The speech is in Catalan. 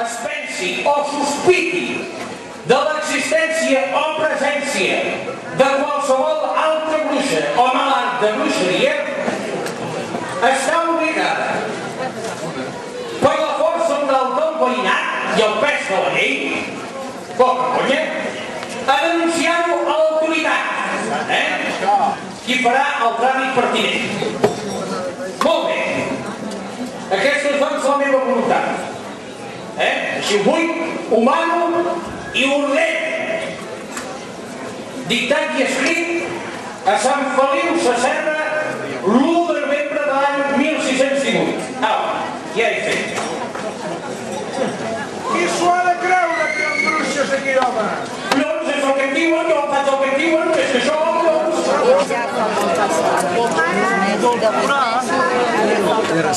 es pensi o sospiti de l'existència o presència de qualsevol altra bruixa o malalt de bruixeria està obligada per la força moral del veïnat i el pes de la llei, poca conya, a denunciar-ho a l'autoritat, qui farà el tràmit pertinent. Molt bé, aquesta és doncs la meva voluntat. Així ho vull, ho mano i ho ordeno. Dictat i escrit a Sant Feliu Sasserra l'1 de novembre de l'any 1618. Au, ja he fet. Qui s'ho ha de creure que hi ha bruixes aquí, home? Doncs és el que em diuen, jo faig el que em diuen, és que això doncs... Era